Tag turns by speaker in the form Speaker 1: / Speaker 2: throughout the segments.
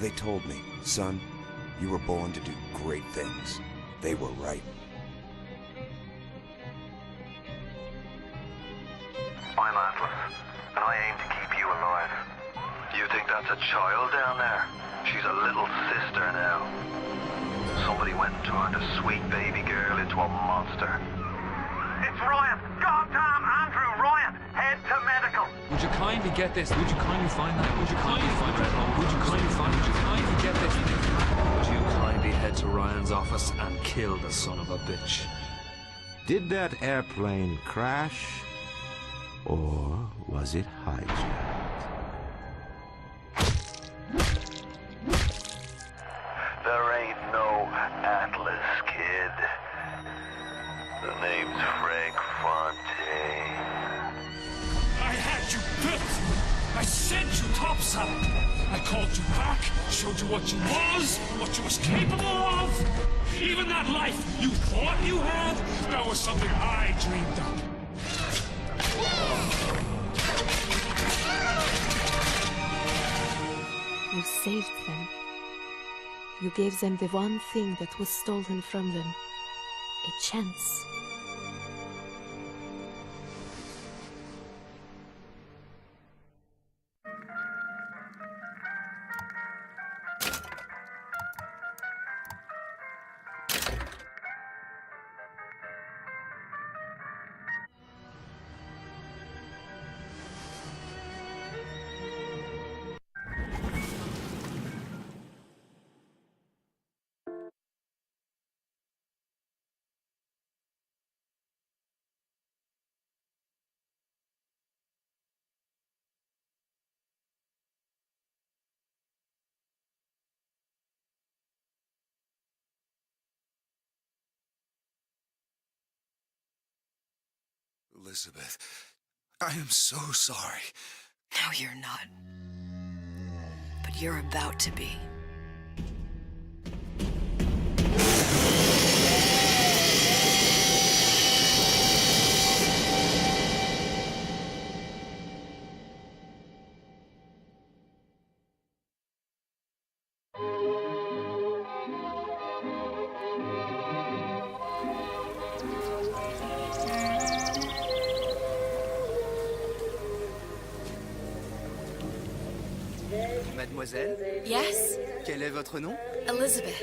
Speaker 1: They told me, son, you were born to do great things. They were right.
Speaker 2: I'm Atlas, and I aim to keep you alive. You think that's a child down there? She's a little sister now. Somebody went and turned a sweet baby girl into a monster. It's Ryan! Goddamn Andrew Ryan! Head to medical!
Speaker 3: Would you kindly get this? Would you kindly find that? Would you kindly find Red Home? Would you kindly find? Would you kindly get this? Would you kindly head to Ryan's office and kill the son of a bitch?
Speaker 1: Did that airplane crash? Or was it hijacked?
Speaker 2: There ain't no Atlas, kid. The name's Frank Fontaine.
Speaker 4: I had you built. I sent you topside. I called you back, showed you what you was capable of. Even that life you thought you had, that was something I dreamed up.
Speaker 5: You saved them. You gave them the one thing that was stolen from them. A chance.
Speaker 6: Elizabeth, I am so sorry.
Speaker 7: No, you're not. But you're about to be.
Speaker 8: Mademoiselle,
Speaker 7: Yes?
Speaker 8: quel est votre nom?
Speaker 7: Elizabeth.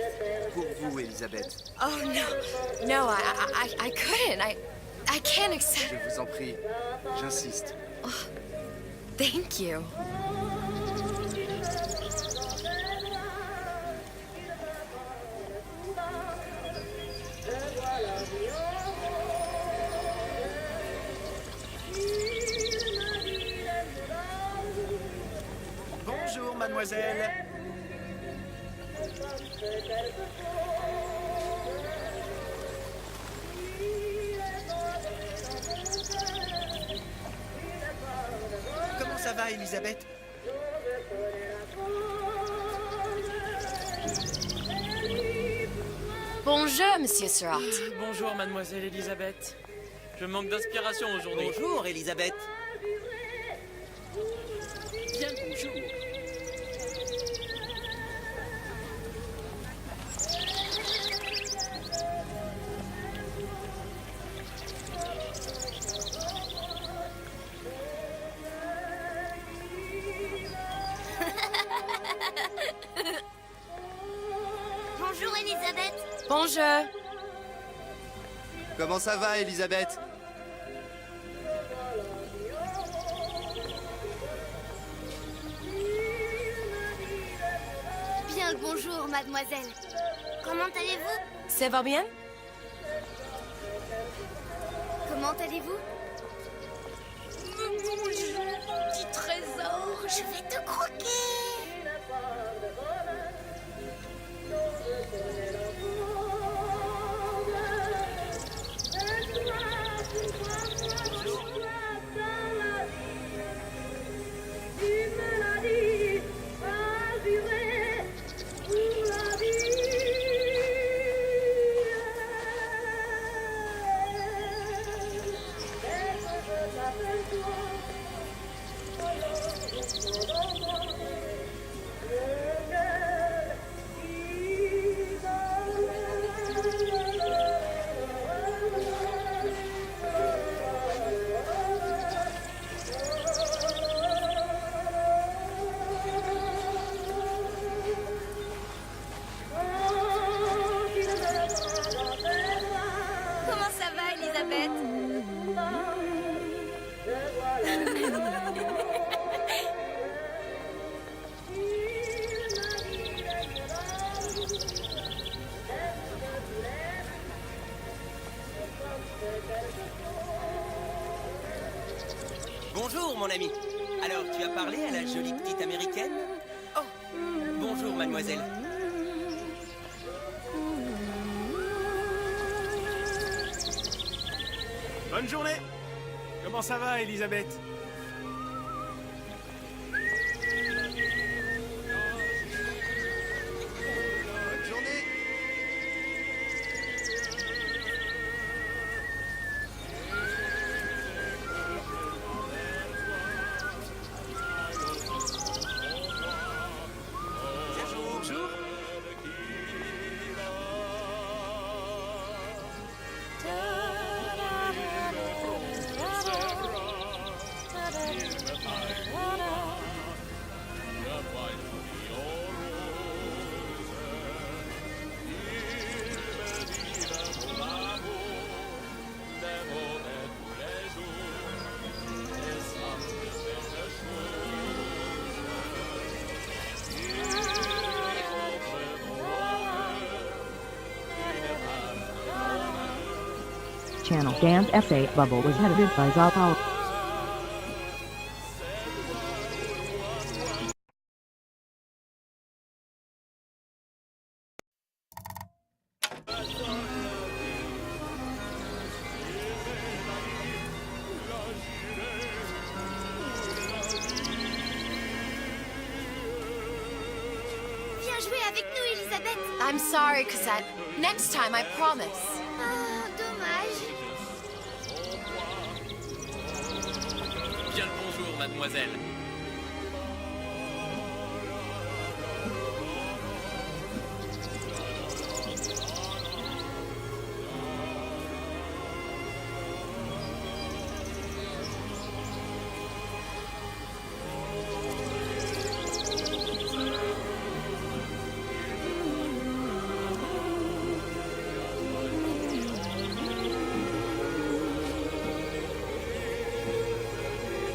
Speaker 8: Pour vous, Elisabeth.
Speaker 7: Oh, no. No, I couldn't. I can't accept.
Speaker 8: Je vous en prie, j'insiste.
Speaker 7: Thank you.
Speaker 8: Bonjour, mademoiselle. Comment ça va, Elisabeth?
Speaker 7: Bonjour, Monsieur Surratt.
Speaker 9: Bonjour, mademoiselle Elisabeth. Je manque d'inspiration aujourd'hui.
Speaker 8: Bonjour, Elisabeth.
Speaker 9: Bien bonjour.
Speaker 10: Bonjour Elisabeth.
Speaker 7: Bonjour.
Speaker 8: Comment ça va, Elisabeth?
Speaker 10: Bien le bonjour mademoiselle. Comment allez-vous?
Speaker 7: Ça va bien?
Speaker 10: Comment allez-vous? Mon petit trésor, je vais te croquer.
Speaker 8: mon ami. Alors, tu as parlé à la jolie petite américaine? Oh, bonjour, mademoiselle.
Speaker 11: Bonne journée. Comment ça va, Elisabeth?
Speaker 8: Bonne journée. Bonjour.
Speaker 12: Channel Dance Essay Bubble was edited by Zal.
Speaker 10: Viens jouer avec nous, Elisabeth.
Speaker 7: I'm sorry, Cosette. Next time, I promise.
Speaker 10: Ah, dommage.
Speaker 9: Bien le bonjour, mademoiselle.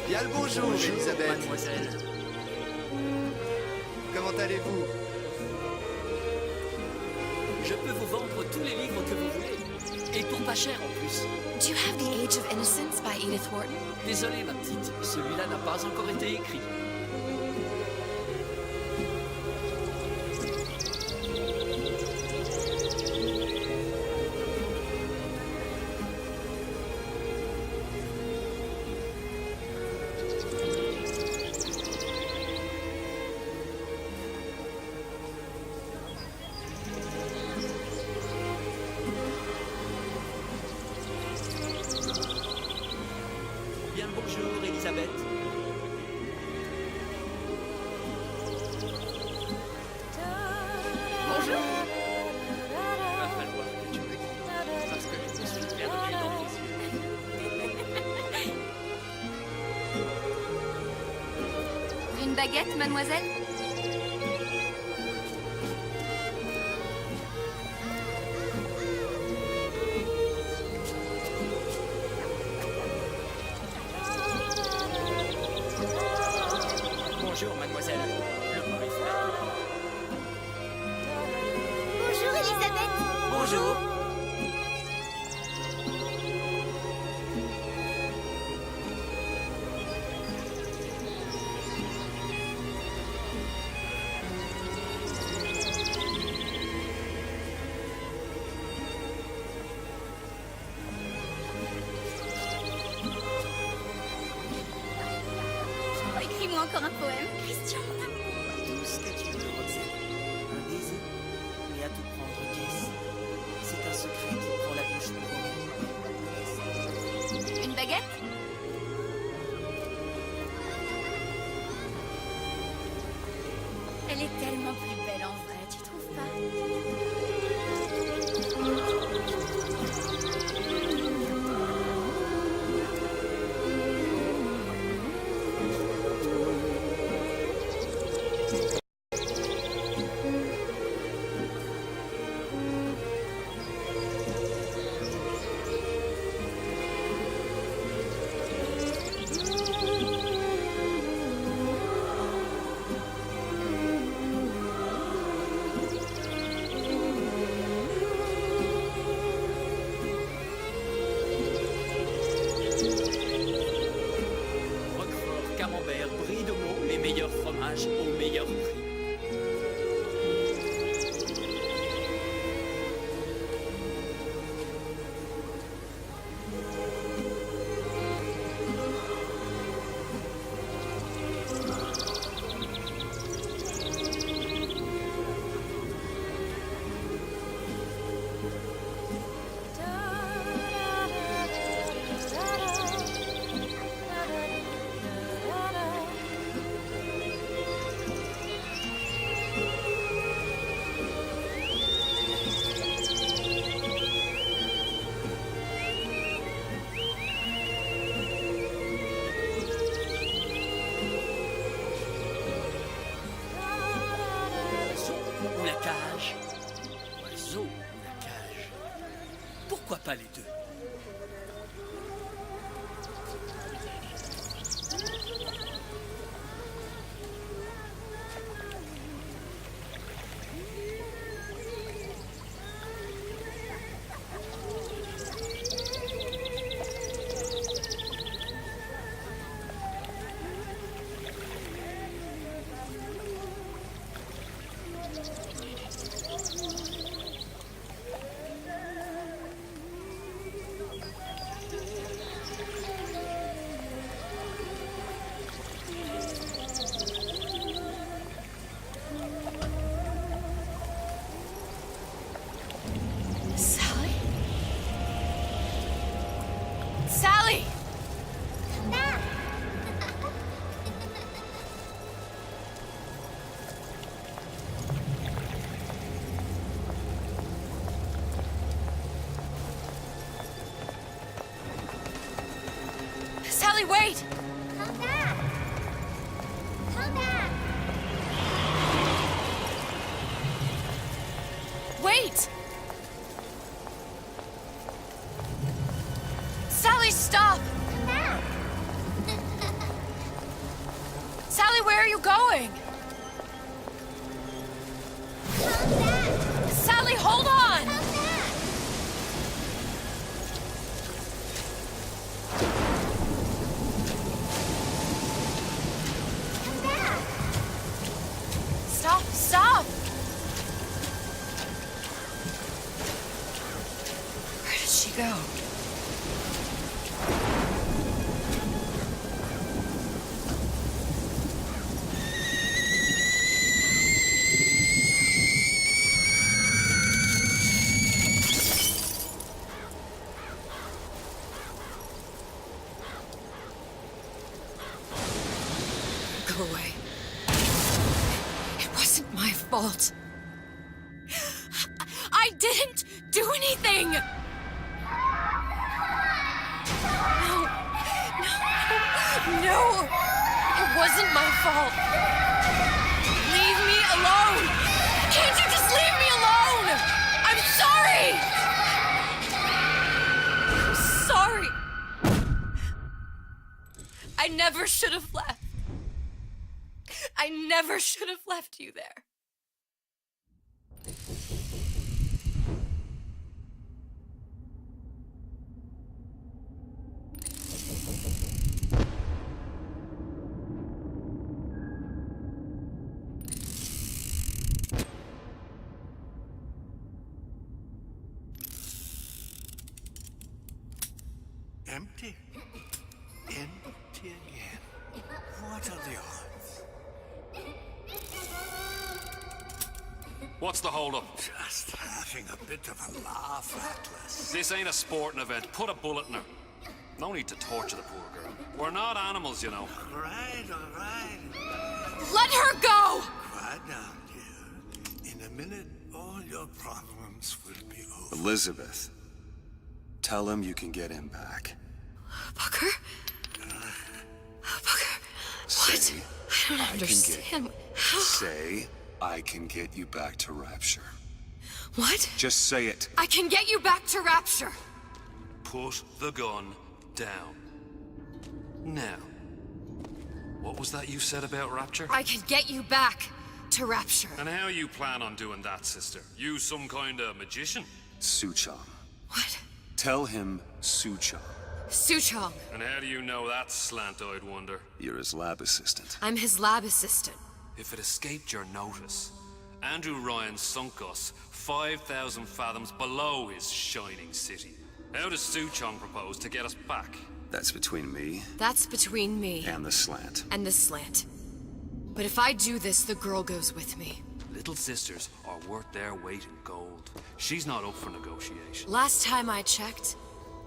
Speaker 8: Bien le bonjour, Elisabeth.
Speaker 9: Mademoiselle.
Speaker 8: Comment allez-vous?
Speaker 9: Je peux vous vendre tous les livres que vous voulez. Et pour pas cher en plus.
Speaker 7: Do you have The Age of Innocence by Edith Wharton?
Speaker 9: Désolé, ma petite, celui-là n'a pas encore été écrit. Bien le bonjour, Elisabeth. Bonjour. Il va falloir que tu me quittes, parce que je me suis perdu dans tes yeux.
Speaker 7: Une baguette, mademoiselle?
Speaker 8: Bonjour, mademoiselle. Le bar est fermé.
Speaker 10: Bonjour, Elisabeth.
Speaker 8: Bonjour.
Speaker 10: Oh, écris-moi encore un poème. Christian, mon amour.
Speaker 8: Tout ce que tu veux, Roxane. Un baiser, mais à tout prendre, qu'est-ce? C'est un secret qui prend la bouche pour
Speaker 7: Une baguette?
Speaker 10: Elle est tellement plus belle en vrai, tu trouves pas?
Speaker 8: fromage au meilleur prix. Oiseau ou la cage? Pourquoi pas les deux?
Speaker 7: Sally! Sally, wait!
Speaker 10: Come back! Come back!
Speaker 7: Wait! Sally, stop!
Speaker 10: Come back!
Speaker 7: Sally, where are you going?
Speaker 10: Come back!
Speaker 7: Sally, hold on!
Speaker 10: Come back! Come back!
Speaker 7: Stop, stop! Where did she go? Go away. It wasn't my fault. I didn't do anything! No, it wasn't my fault. Leave me alone! Can't you just leave me alone? I'm sorry! I'm sorry. I never should have left. I never should have left you there.
Speaker 13: Empty? Empty again. What are the odds?
Speaker 3: What's the hold-up?
Speaker 13: Just having a bit of a laugh, Atlas.
Speaker 3: This ain't a sporting event. Put a bullet in her. No need to torture the poor girl. We're not animals, you know.
Speaker 13: All right.
Speaker 7: Let her go!
Speaker 13: Quiet down, dear. In a minute, all your problems will be over.
Speaker 1: Elizabeth, tell him you can get him back.
Speaker 7: Booker? Booker, what? I don't understand. How?
Speaker 1: Say, I can get you back to Rapture.
Speaker 7: What?
Speaker 1: Just say it.
Speaker 7: I can get you back to Rapture.
Speaker 3: Put the gun down. Now, what was that you said about Rapture?
Speaker 7: I can get you back to Rapture.
Speaker 3: And how you plan on doing that, sister? You some kind of magician?
Speaker 1: Suchong.
Speaker 7: What?
Speaker 1: Tell him Suchong.
Speaker 7: Suchong.
Speaker 3: And how do you know that, slant-eyed wonder?
Speaker 1: You're his lab assistant.
Speaker 7: I'm his lab assistant.
Speaker 3: If it escaped your notice, Andrew Ryan sunk us 5,000 fathoms below his shining city. How does Suchong propose to get us back?
Speaker 1: That's between me.
Speaker 7: That's between me.
Speaker 1: And the slant.
Speaker 7: And the slant. But if I do this, the girl goes with me.
Speaker 3: Little sisters are worth their weight in gold. She's not up for negotiation.
Speaker 7: Last time I checked,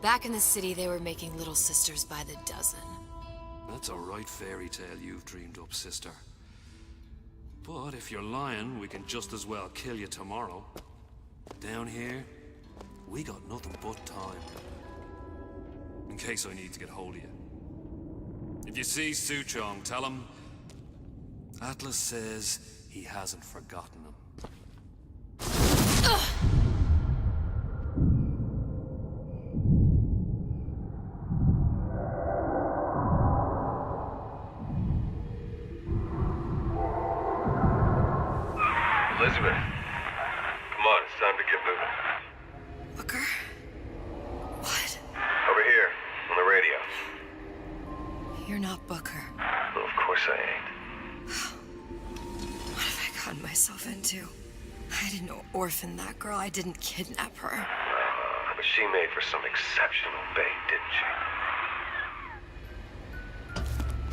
Speaker 7: back in the city they were making little sisters by the dozen.
Speaker 3: That's a right fairy tale you've dreamed up, sister. But if you're lying, we can just as well kill you tomorrow. Down here, we got nothing but time. In case I need to get hold of you. If you see Suchong, tell him Atlas says he hasn't forgotten him.
Speaker 2: Elizabeth, come on, it's time to get moving.
Speaker 7: Booker? What?
Speaker 2: Over here, on the radio.
Speaker 7: You're not Booker.
Speaker 2: Well, of course I ain't.
Speaker 7: What have I gotten myself into? I didn't orphan that girl. I didn't kidnap her.
Speaker 2: But she made for some exceptional bait, didn't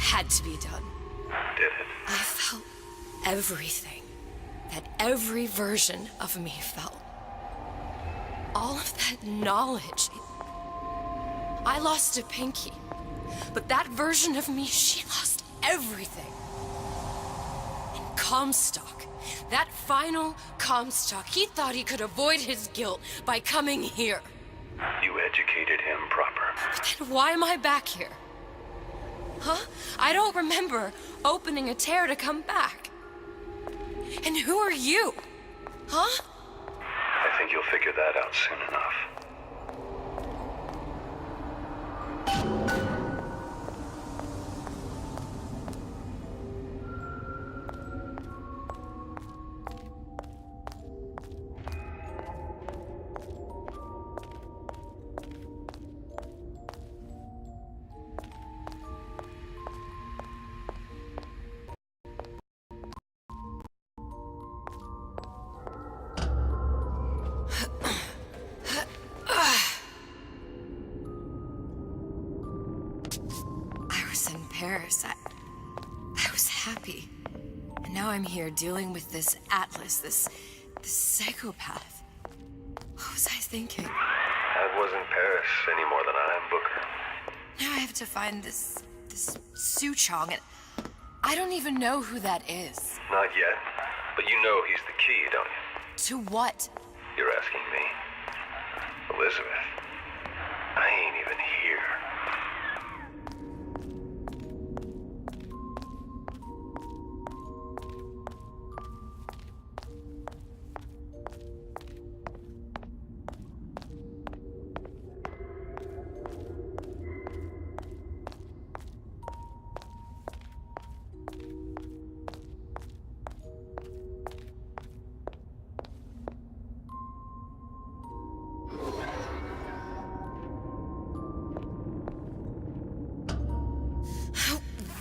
Speaker 2: she?
Speaker 7: Had to be done.
Speaker 2: Did it?
Speaker 7: I felt everything that every version of me felt. All of that knowledge. I lost a pinky, but that version of me, she lost everything. And Comstock, that final Comstock, he thought he could avoid his guilt by coming here.
Speaker 2: You educated him proper.
Speaker 7: But then why am I back here? Huh? I don't remember opening a tear to come back. And who are you? Huh?
Speaker 2: I think you'll figure that out soon enough.
Speaker 7: Paris. I was happy. And now I'm here dealing with this Atlas, this psychopath. What was I thinking?
Speaker 2: That wasn't Paris any more than I am Booker.
Speaker 7: Now I have to find this Suchong, and I don't even know who that is.
Speaker 2: Not yet, but you know he's the key, don't you?
Speaker 7: To what?
Speaker 2: You're asking me. Elizabeth, I ain't even here.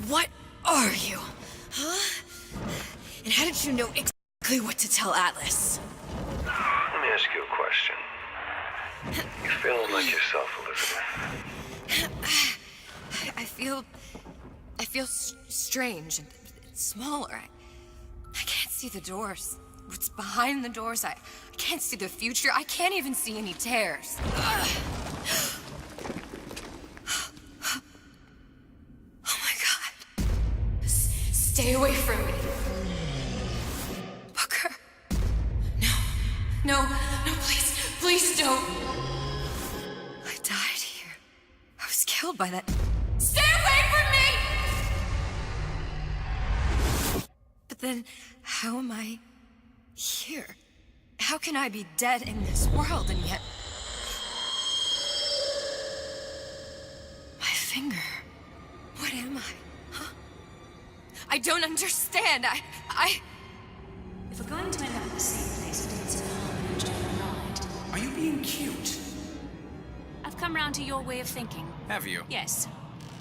Speaker 7: What are you? Huh? And how did you know exactly what to tell Atlas?
Speaker 2: Let me ask you a question. You feeling like yourself, Elizabeth?
Speaker 7: I feel strange and smaller. I can't see the doors. What's behind the doors? I can't see the future. I can't even see any tears. Stay away from me. Booker. No, please don't. I died here. I was killed by that. Stay away from me! But then, how am I here? How can I be dead in this world and yet... My finger. What am I? I don't understand.
Speaker 14: If we're going to end up at the same place, it is in harmony to override.
Speaker 15: Are you being cute?
Speaker 14: I've come round to your way of thinking.
Speaker 15: Have you?
Speaker 14: Yes.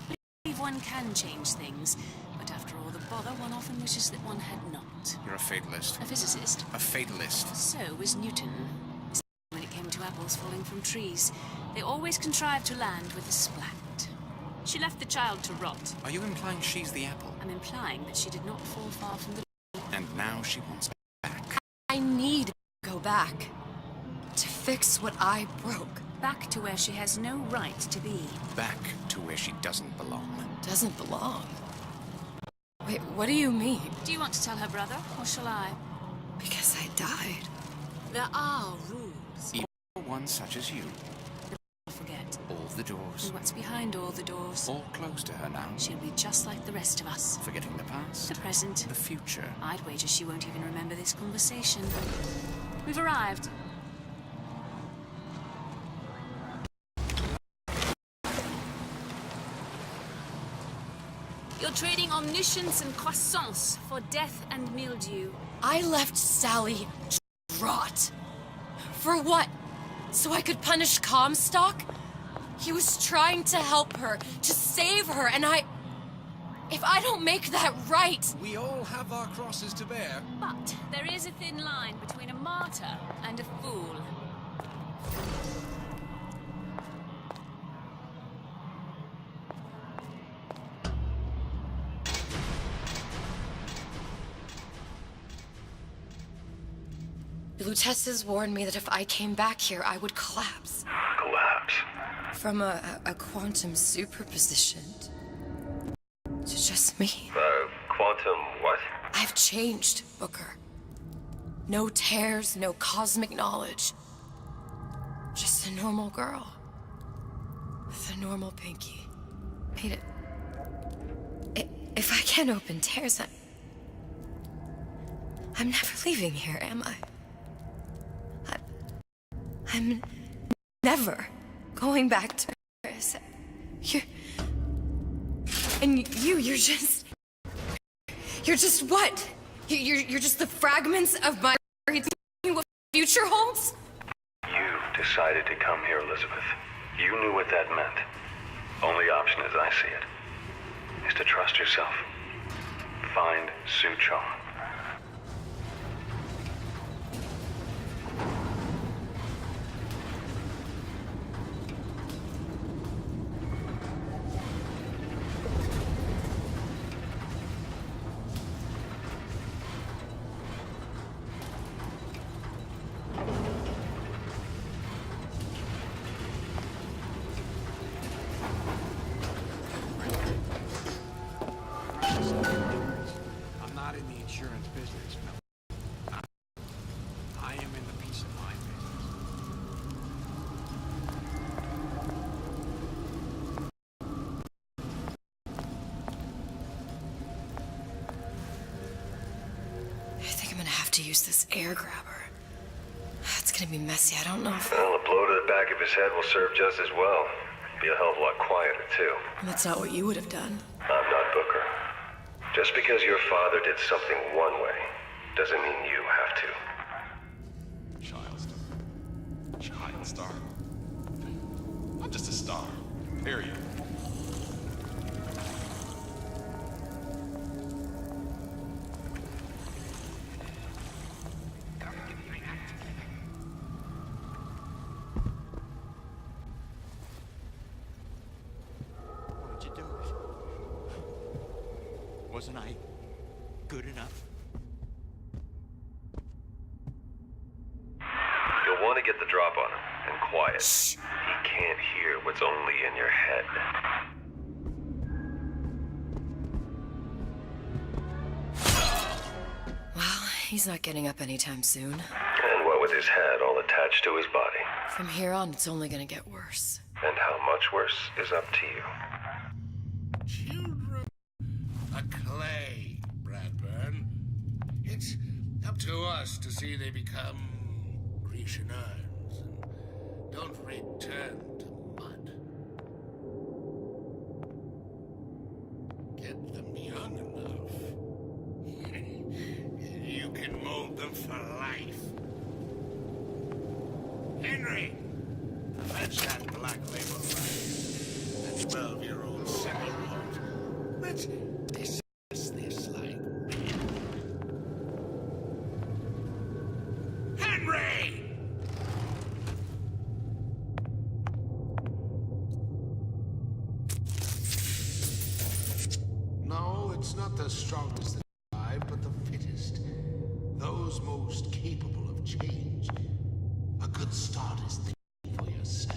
Speaker 14: I believe one can change things, but after all the bother, one often wishes that one had not.
Speaker 15: You're a fatalist.
Speaker 14: A physicist.
Speaker 15: A fatalist.
Speaker 14: So was Newton. When it came to apples falling from trees, they always contrived to land with a splat. She left the child to rot.
Speaker 15: Are you implying she's the apple?
Speaker 14: I'm implying that she did not fall far from the...
Speaker 15: And now she wants back.
Speaker 7: I need to go back. To fix what I broke.
Speaker 14: Back to where she has no right to be.
Speaker 15: Back to where she doesn't belong.
Speaker 7: Doesn't belong? Wait, what do you mean?
Speaker 14: Do you want to tell her brother, or shall I?
Speaker 7: Because I died.
Speaker 14: There are rules.
Speaker 15: Even for one such as you.
Speaker 14: Forget.
Speaker 15: All the doors.
Speaker 14: And what's behind all the doors?
Speaker 15: All close to her now.
Speaker 14: She'll be just like the rest of us.
Speaker 15: Forgetting the past.
Speaker 14: The present.
Speaker 15: The future.
Speaker 14: I'd wager she won't even remember this conversation. We've arrived. You're trading omniscience and croissance for death and mildew.
Speaker 7: I left Sally rot. For what? So I could punish Comstock? He was trying to help her, to save her, and if I don't make that right...
Speaker 16: We all have our crosses to bear.
Speaker 14: But there is a thin line between a martyr and a fool.
Speaker 7: Lutesses warned me that if I came back here, I would collapse.
Speaker 2: Collapse?
Speaker 7: From a quantum superposition to just me.
Speaker 2: Quantum what?
Speaker 7: I've changed, Booker. No tears, no cosmic knowledge. Just a normal girl. With a normal pinky. Made it. If I can't open tears, I'm never leaving here, am I? I'm never going back to Paris. You're just what? You're just the fragments of my what future holds?
Speaker 2: You decided to come here, Elizabeth. You knew what that meant. Only option, as I see it, is to trust yourself. Find Suchong.
Speaker 16: I'm not in the insurance business, no. I am in the peace of mind
Speaker 7: I think I'm gonna have to use this air grabber. It's gonna be messy. I don't know if...
Speaker 2: Well, a blow to the back of his head will serve just as well. Be a hell of a lot quieter, too.
Speaker 7: That's not what you would have done.
Speaker 2: I'm not Booker. Just because your father did something one way, doesn't mean you have to.
Speaker 17: Child star. I'm just a star. Period.
Speaker 16: What did you do? Wasn't I good enough?
Speaker 2: You'll want to get the drop on him, and quiet. Shh. He can't hear what's only in your head.
Speaker 7: Well, he's not getting up anytime soon.
Speaker 2: And what with his head all attached to his body.
Speaker 7: From here on, it's only gonna get worse.
Speaker 2: And how much worse is up to you.
Speaker 13: Children are clay, Bradburn. It's up to us to see they become Grecian urns and don't return to mud. Get them young enough. You can mold them for life. Henry, fetch that black label right. That 12-year-old single malt. Let's discuss this like not the strongest that survive, but the fittest. Those most capable of change. A good start is thinking for yourself.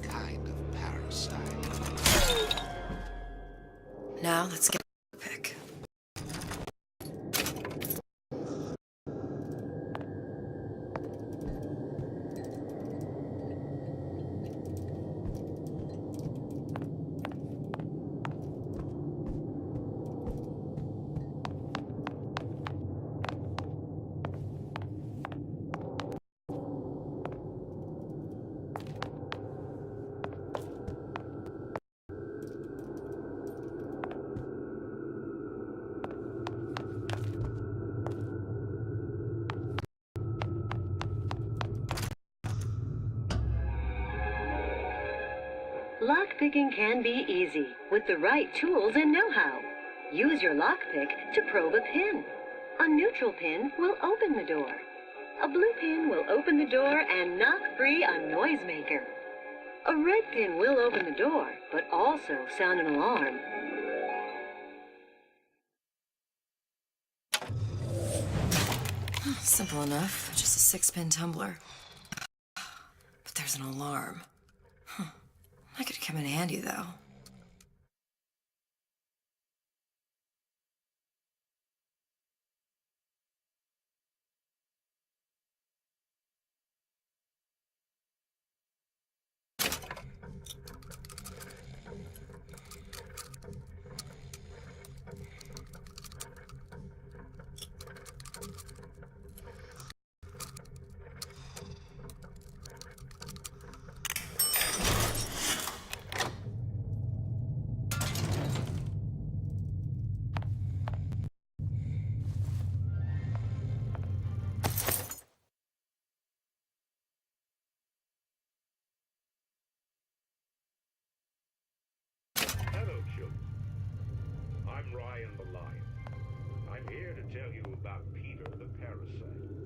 Speaker 13: Kind of parasite.
Speaker 7: Now let's get a pick.
Speaker 18: Lockpicking can be easy with the right tools and know-how. Use your lockpick to probe a pin. A neutral pin will open the door. A blue pin will open the door and knock free a noisemaker. A red pin will open the door, but also sound an alarm.
Speaker 7: Simple enough, just a 6-pin tumbler. But there's an alarm. That could come in handy, though.
Speaker 19: Hello, children. I'm Ryan the Lion. I'm here to tell you about Peter the Parasite.